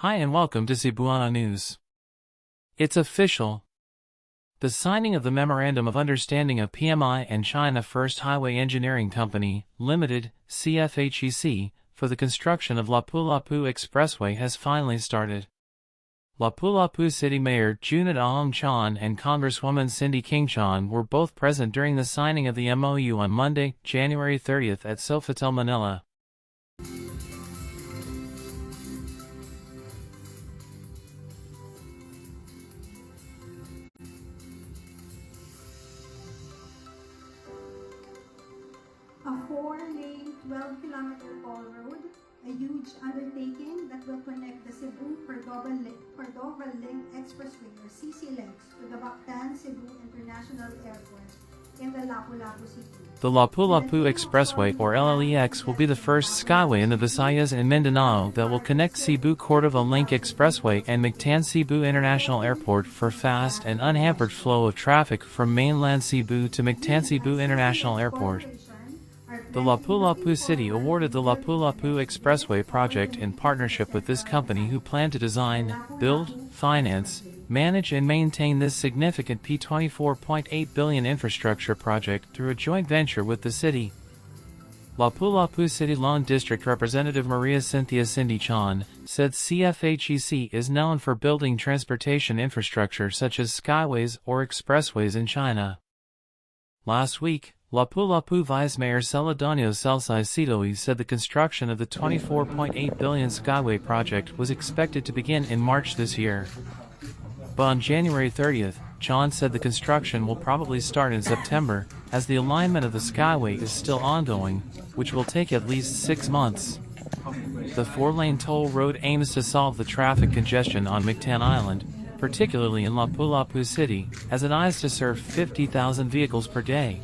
Hi and welcome to Cebuana News. It's official. The signing of the Memorandum of Understanding of PMI and China First Highway Engineering Company, Limited, CFHEC, for the construction of Lapu-Lapu Expressway has finally started. Lapu-Lapu City Mayor Junit Ahom Chan and Congresswoman Cindy King Chan were both present during the signing of the MOU on Monday, January 30th at Sofitel, Manila. A 4-lane, 12-kilometer toll road, a huge undertaking that will connect the Cebu-Cordova Link Expressway or CC-Links to the Mactan-Cebu International Airport in the Lapu-Lapu city. The Lapu-Lapu Expressway or LLEX will be the first skyway in the Visayas and Mindanao that will connect Cebu-Cordova Link Expressway and Mactan-Cebu International Airport for fast and unhampered flow of traffic from mainland Cebu to Mactan-Cebu International Airport. The Lapu-Lapu City awarded the Lapu-Lapu Expressway project in partnership with this company who plan to design, build, finance, manage and maintain this significant P24.8 billion infrastructure project through a joint venture with the city. Lapu-Lapu City Lawn District Representative Maria Cynthia Cindy Chan said CFHEC is known for building transportation infrastructure such as skyways or expressways in China. Last week, Lapu-Lapu Vice Mayor Celedonio Salsay said the construction of the 24.8 billion Skyway project was expected to begin in March this year. But on January 30th, Chan said the construction will probably start in September, as the alignment of the Skyway is still ongoing, which will take at least 6 months. The 4-lane toll road aims to solve the traffic congestion on Mactan Island, particularly in Lapu-Lapu City, as it eyes to serve 50,000 vehicles per day.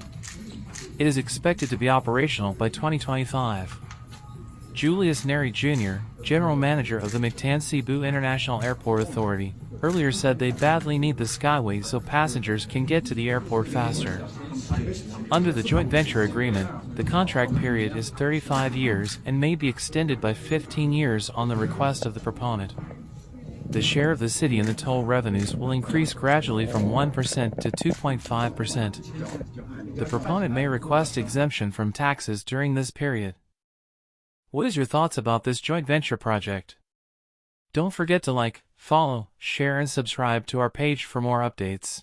It is expected to be operational by 2025. Julius Neri Jr., General Manager of the Mactan-Cebu International Airport Authority, earlier said they badly need the Skyway so passengers can get to the airport faster. Under the joint venture agreement, the contract period is 35 years and may be extended by 15 years on the request of the proponent. The share of the city in the toll revenues will increase gradually from 1% to 2.5%. The proponent may request exemption from taxes during this period. What is your thoughts about this joint venture project? Don't forget to like, follow, share and subscribe to our page for more updates.